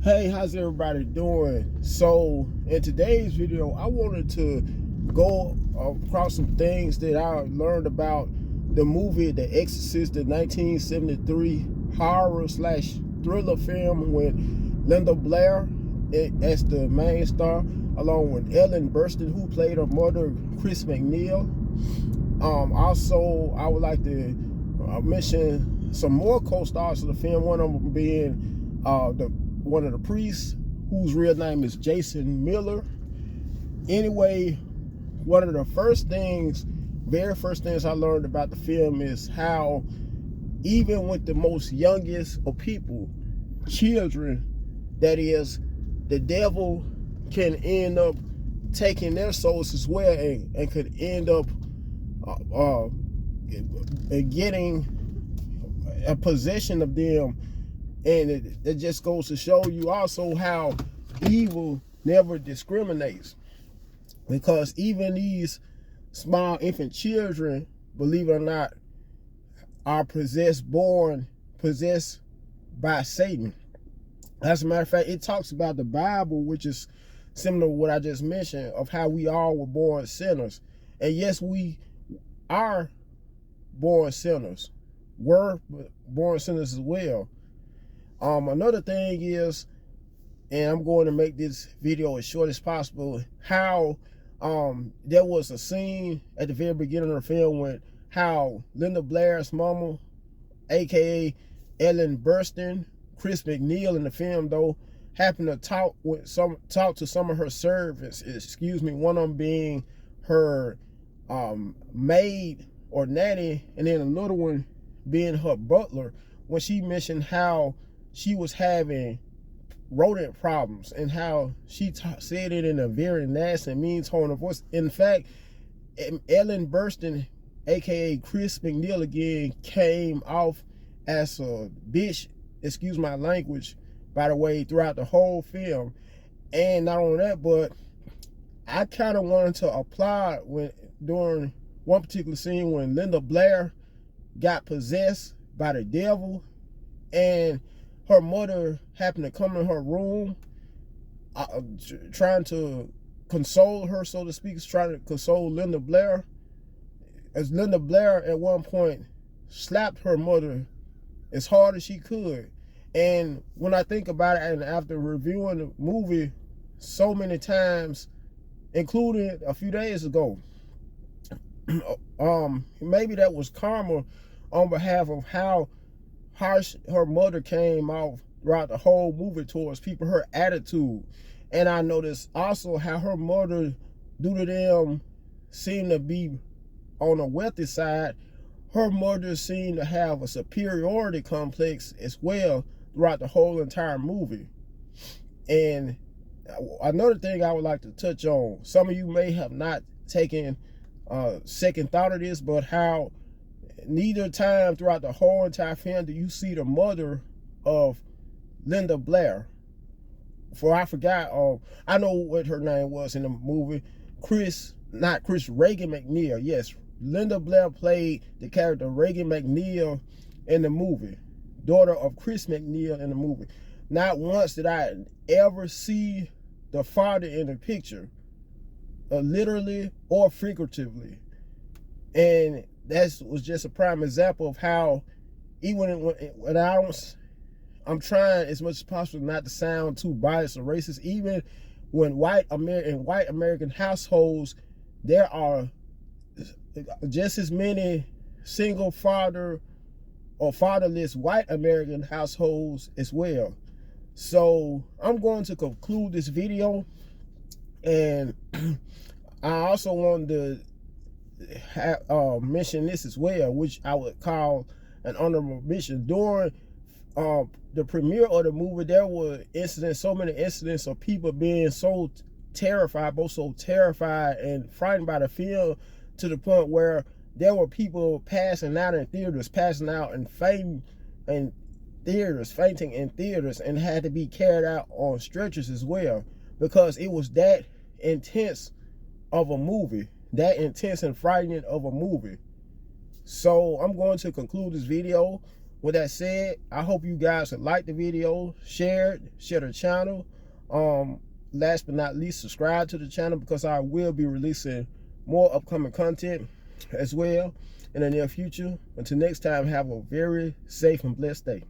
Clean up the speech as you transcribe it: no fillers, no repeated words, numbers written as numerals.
Hey, how's everybody doing? So in today's video, I wanted to go across some things that I learned about the movie The Exorcist, the 1973 horror slash thriller film with Linda Blair as the main star, along with Ellen Burstyn, who played her mother, Chris McNeil. Also, I would like to mention some more co-stars of the film. One of them being one of the priests, whose real name is Jason Miller. Anyway, one of the very first things I learned about the film is how even with the most youngest of people, children, that is, the devil can end up taking their souls as well, and could end up getting a possession of them. And it just goes to show you also how evil never discriminates, because even these small infant children, believe it or not, are possessed by Satan. As a matter of fact, it talks about the Bible, which is similar to what I just mentioned, of how we all were born sinners. And yes, we are born sinners, were born sinners as well. Another thing is, and I'm going to make this video as short as possible, how there was a scene at the very beginning of the film with how Linda Blair's mama, aka Ellen Burstyn, Chris McNeil in the film though, happened to talk to some of her servants, one of them being her maid or nanny, and then another one being her butler, when she mentioned how she was having rodent problems, and how she said it in a very nasty, mean tone of voice. In fact, Ellen Burstyn, aka Chris McNeil again, came off as a bitch, excuse my language, by the way, throughout the whole film. And not only that, but I kind of wanted to applaud during one particular scene when Linda Blair got possessed by the devil, and her mother happened to come in her room, trying to console her, so to speak, trying to console Linda Blair, as Linda Blair at one point slapped her mother as hard as she could. And when I think about it, and after reviewing the movie so many times, including a few days ago, maybe that was karma on behalf of how harsh her mother came off throughout the whole movie towards people, her attitude. And I noticed also how her mother, due to them seem to be on the wealthy side, her mother seemed to have a superiority complex as well throughout the whole entire movie. And another thing I would like to touch on, some of you may have not taken second thought of this, but how neither time throughout the whole entire film do you see the mother of Linda Blair. For I forgot, I know what her name was in the movie. Reagan McNeil. Yes, Linda Blair played the character Reagan McNeil in the movie, daughter of Chris McNeil in the movie. Not once did I ever see the father in the picture, literally or figuratively. And that was just a prime example of how, even when I'm trying as much as possible not to sound too biased or racist, even when white American households, there are just as many single father or fatherless white American households as well. So I'm going to conclude this video, and I also wanted to mention this as well, which I would call an honorable mention. During the premiere of the movie, there were so many incidents of people being so terrified and frightened by the film, to the point where there were people passing out in theaters, fainting in theaters, and had to be carried out on stretchers as well, because it was that intense of a movie, that intense and frightening of a movie. So I'm going to conclude this video. with that said, I hope you guys would like the video, share the channel. Last but not least, subscribe to the channel, because I will be releasing more upcoming content as well in the near future. Until next time, have a very safe and blessed day.